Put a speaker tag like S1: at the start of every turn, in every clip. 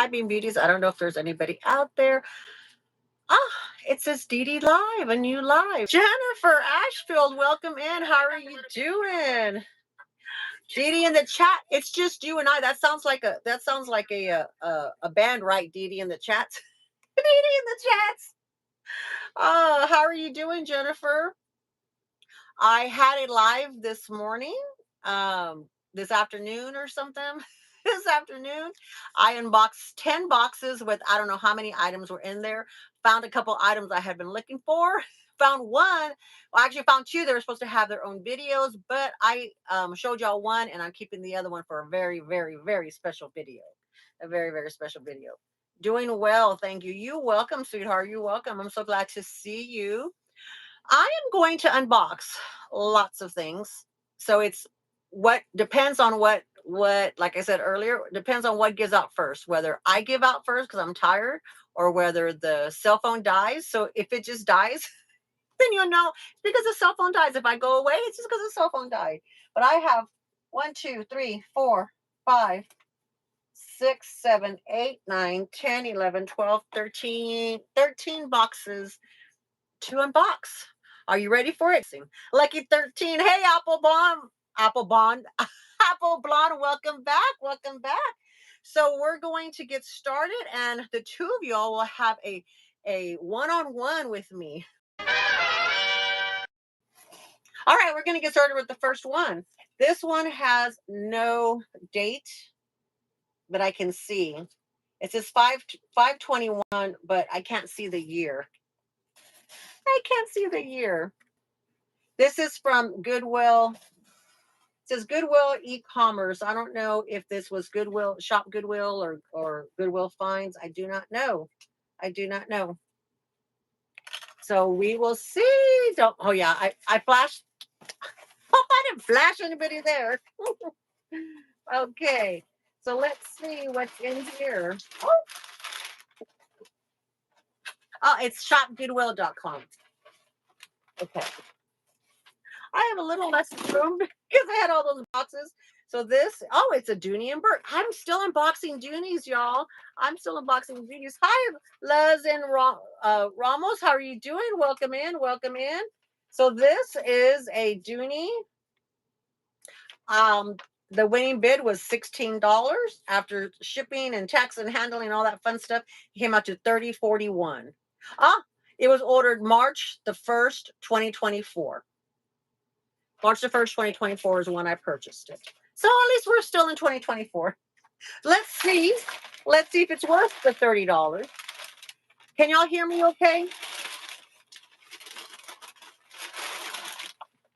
S1: Hi, Bean Beauties. I don't know if there's anybody out there. Ah, it says Dee Dee Live, a new live. Jennifer Ashfield, welcome in. How are you doing? Dee Dee in the chat. It's just you and I. That sounds like a band, right? Dee Dee in the chats. Dee Dee in the chats. How are you doing, Jennifer? I had it live this morning, this afternoon or something. This afternoon, I unboxed 10 boxes with I don't know how many items were in there. Found a couple items I had been looking for. Found one. Well, I actually found two. They were supposed to have their own videos, but I showed y'all one, and I'm keeping the other one for a very, very, very special video. A very, very special video. Doing well, thank you. You welcome, sweetheart. You welcome. I'm so glad to see you. I am going to unbox lots of things. So it's what depends on what like I said earlier, depends on what gives out first, whether I give out first because I'm tired or whether the cell phone dies. So if it just dies, then you'll know it's because the cell phone dies. If I go away, it's just because the cell phone died. But I have 1, 2, 3, 4, 5, 6, 7, 8, 9, 10, 11, 12, 13 boxes to unbox. Are you ready for it? Lucky 13. Hey, Apple Bond. Apple Blonde, welcome back. Welcome back. So we're going to get started, and the two of y'all will have a one-on-one with me. All right, we're going to get started with the first one. This one has no date, but I can see. It says 5/21, but I can't see the year. I can't see the year. This is from Goodwill. It says Goodwill e-commerce. I don't know if this was Goodwill, Shop Goodwill or Goodwill Finds. I do not know. I do not know. So we will see. Don't, oh yeah, I flashed. Hope I didn't flash anybody there. Okay. So let's see what's in here. Oh, it's shopgoodwill.com. Okay. I have a little less room because I had all those boxes. So this, oh, it's a Dooney and Bourke. I'm still unboxing Doonies, y'all. I'm still unboxing Doonies. Hi, Luz and Ramos. How are you doing? Welcome in. Welcome in. So this is a Dooney. The winning bid was $16 after shipping and tax and handling and all that fun stuff. It came out to $30.41. It was ordered March the 1st, 2024. March the 1st, 2024 is when I purchased it. So at least we're still in 2024. Let's see. Let's see if it's worth the $30. Can y'all hear me okay?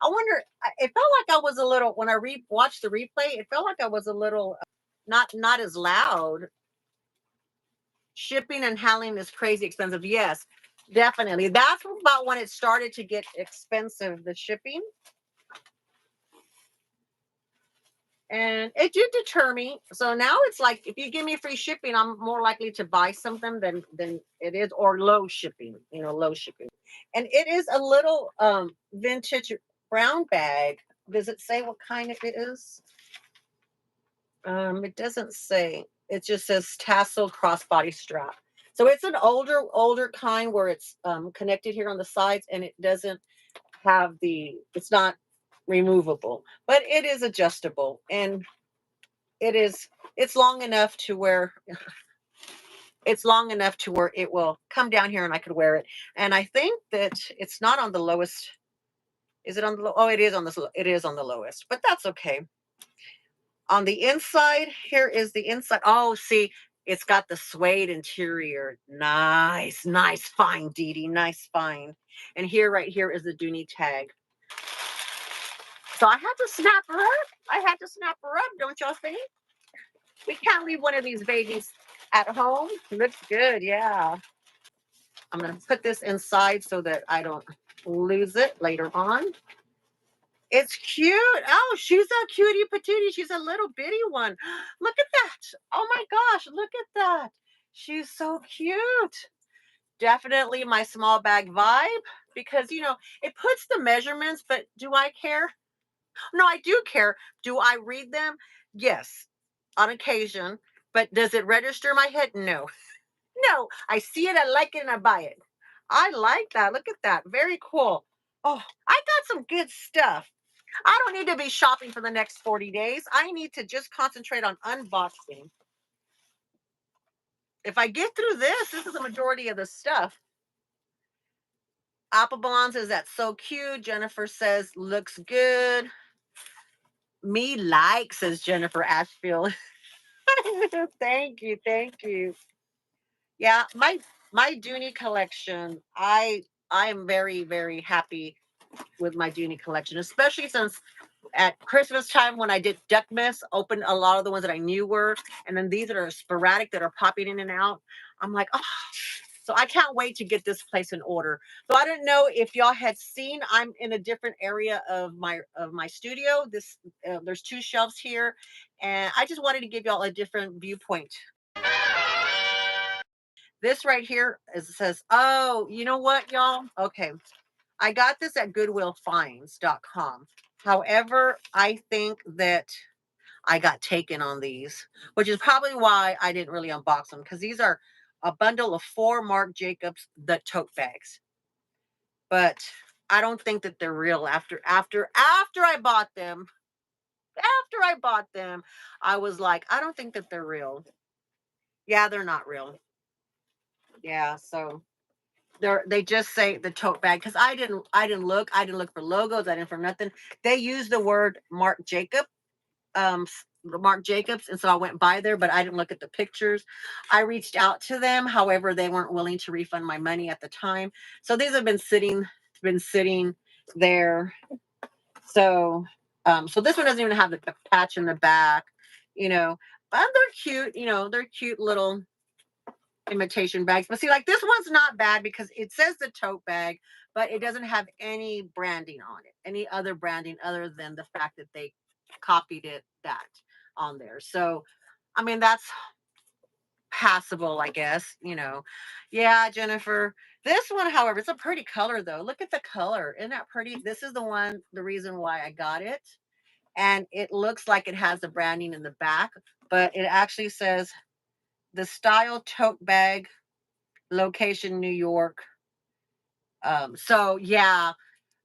S1: I wonder, it felt like I was a little, when I watched the replay, it felt like I was a little, not as loud. Shipping and handling is crazy expensive. Yes, definitely. That's about when it started to get expensive, the shipping. And it did deter me. So now it's like, if you give me free shipping, I'm more likely to buy something than it is, or low shipping, low shipping. And it is a little vintage brown bag. Does it say what kind it is? It doesn't say. It just says tassel crossbody strap. So it's an older kind where it's connected here on the sides, and it doesn't have it's not removable, but it is adjustable, and it's long enough to where it will come down here and I could wear it. And I think that it's not on the lowest. Is it on the oh, it is on the lowest, but that's okay. On the inside, here is the inside. Oh, see, it's got the suede interior. Nice find, Dee Dee. Nice find. And here, right here, is the Dooney tag. So I had to snap her up. Don't y'all think? We can't leave one of these babies at home. Looks good, yeah. I'm going to put this inside so that I don't lose it later on. It's cute. Oh, she's a cutie patootie. She's a little bitty one. Look at that. Oh my gosh, look at that. She's so cute. Definitely my small bag vibe because, it puts the measurements, but do I care? No, I do care. Do I read them? Yes, on occasion. But does it register in my head? No. No. I see it, I like it, and I buy it. I like that. Look at that. Very cool. Oh, I got some good stuff. I don't need to be shopping for the next 40 days. I need to just concentrate on unboxing. If I get through this is the majority of the stuff. Apple Blonde says that's so cute. Jennifer says looks good. Me like, says Jennifer Ashfield. Thank you, thank you. Yeah, my Dooney collection. I am very very happy with my Dooney collection, especially since at Christmas time when I did Duck Miss, opened a lot of the ones that I knew were, and then these that are sporadic that are popping in and out. I'm like, oh, so I can't wait to get this place in order. So I don't know if y'all had seen. I'm in a different area of my studio. This there's two shelves here, and I just wanted to give y'all a different viewpoint. This right here is, it says, oh, you know what, y'all? Okay, I got this at goodwillfinds.com. However, I think that I got taken on these, which is probably why I didn't really unbox them, because these are a bundle of 4 Marc Jacobs the tote bags. But I don't think that they're real after I bought them. After I bought them, I was like, I don't think that they're real. Yeah, they're not real. Yeah, so they just say the tote bag, because I didn't look for logos, I didn't for nothing. They use the word Marc Jacob, Marc Jacobs, and so I went by there, but I didn't look at the pictures. I reached out to them, however, they weren't willing to refund my money at the time. So these have been sitting there. So so this one doesn't even have the patch in the back, you know, but they're cute, they're cute little imitation bags. But see, like this one's not bad because it says the tote bag, but it doesn't have any branding on it, any other branding other than the fact that they copied that on there. So, I mean, that's passable, I guess. Yeah, Jennifer. This one, however, it's a pretty color though. Look at the color. Isn't that pretty? This is the reason why I got it. And it looks like it has the branding in the back, but it actually says the style tote bag, location New York. So yeah.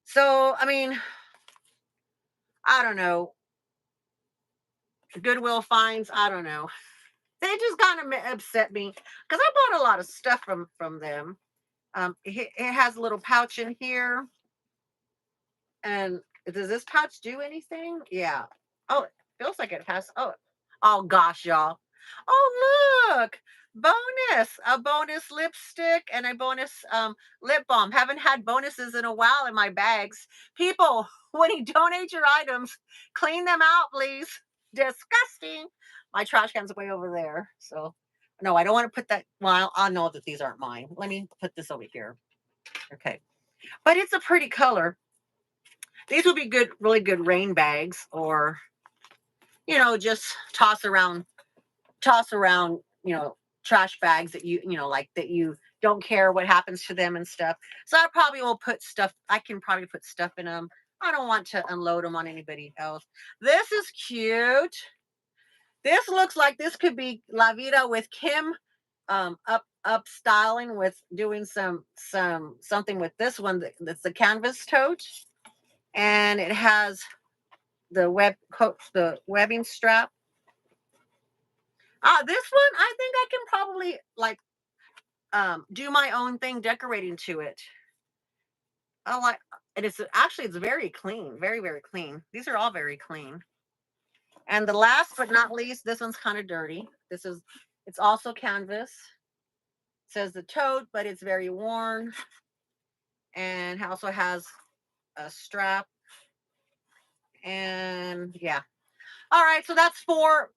S1: So I mean, I don't know. Goodwill finds, I don't know. They just kind of upset me because I bought a lot of stuff from them. It has a little pouch in here. And does this pouch do anything? Yeah. Oh, it feels like it has. Oh gosh, y'all. Oh, look. A bonus lipstick and a bonus lip balm. Haven't had bonuses in a while in my bags. People, when you donate your items, clean them out, please. Disgusting. My trash can's way over there. So no, I don't want to put that. Well, I know that these aren't mine. Let me put this over here. Okay. But it's a pretty color. These would be good, really good rain bags, or just toss around, trash bags that like that you don't care what happens to them and stuff. So I probably will put stuff. I can probably put stuff in them. I don't want to unload them on anybody else. This is cute. This looks like this could be La Vida with Kim, up styling with doing something with this one that's the canvas tote, and it has the webbing strap. This one I think I can probably like do my own thing decorating to it. I like, and it's very clean, very very clean. These are all very clean. And the last but not least, this one's kind of dirty. It's also canvas. It says the tote, but it's very worn, and also has a strap. And yeah. All right, so that's four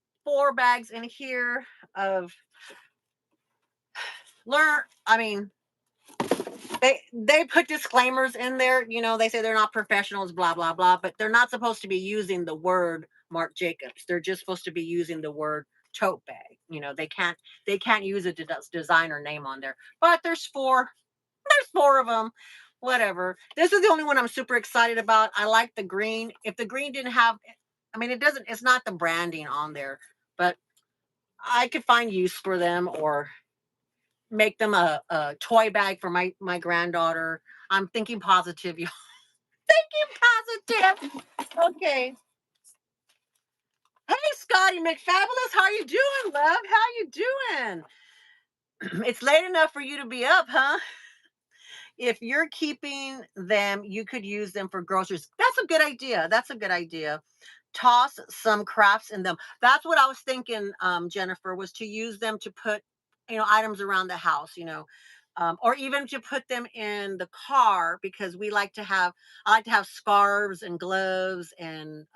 S1: bags in here of learn. I mean, they put disclaimers in there. They say they're not professionals, blah blah blah, but they're not supposed to be using the word Marc Jacobs. They're just supposed to be using the word tote bag. They can't use a designer name on there. But there's four of them. Whatever. This is the only one I'm super excited about. I like the green. If the green didn't have, I mean, it's not the branding on there, but I could find use for them or make them a toy bag for my granddaughter. I'm thinking positive, you thinking positive. Okay. Hey, Scotty McFabulous, how you doing, love? How you doing? It's late enough for you to be up, huh? If you're keeping them, you could use them for groceries. That's a good idea. That's a good idea. Toss some crafts in them. That's what I was thinking, Jennifer, was to use them to put, items around the house, or even to put them in the car because I like to have scarves and gloves and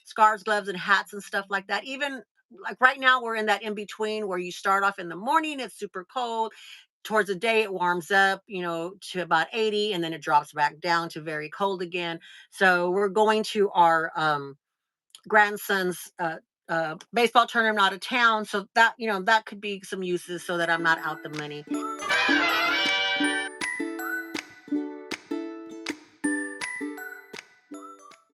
S1: scarves, gloves, and hats and stuff like that. Even like right now, we're in that in between where you start off in the morning, it's super cold. Towards the day, it warms up, to about 80, and then it drops back down to very cold again. So we're going to our grandson's baseball tournament out of town. So that, that could be some uses so that I'm not out the money.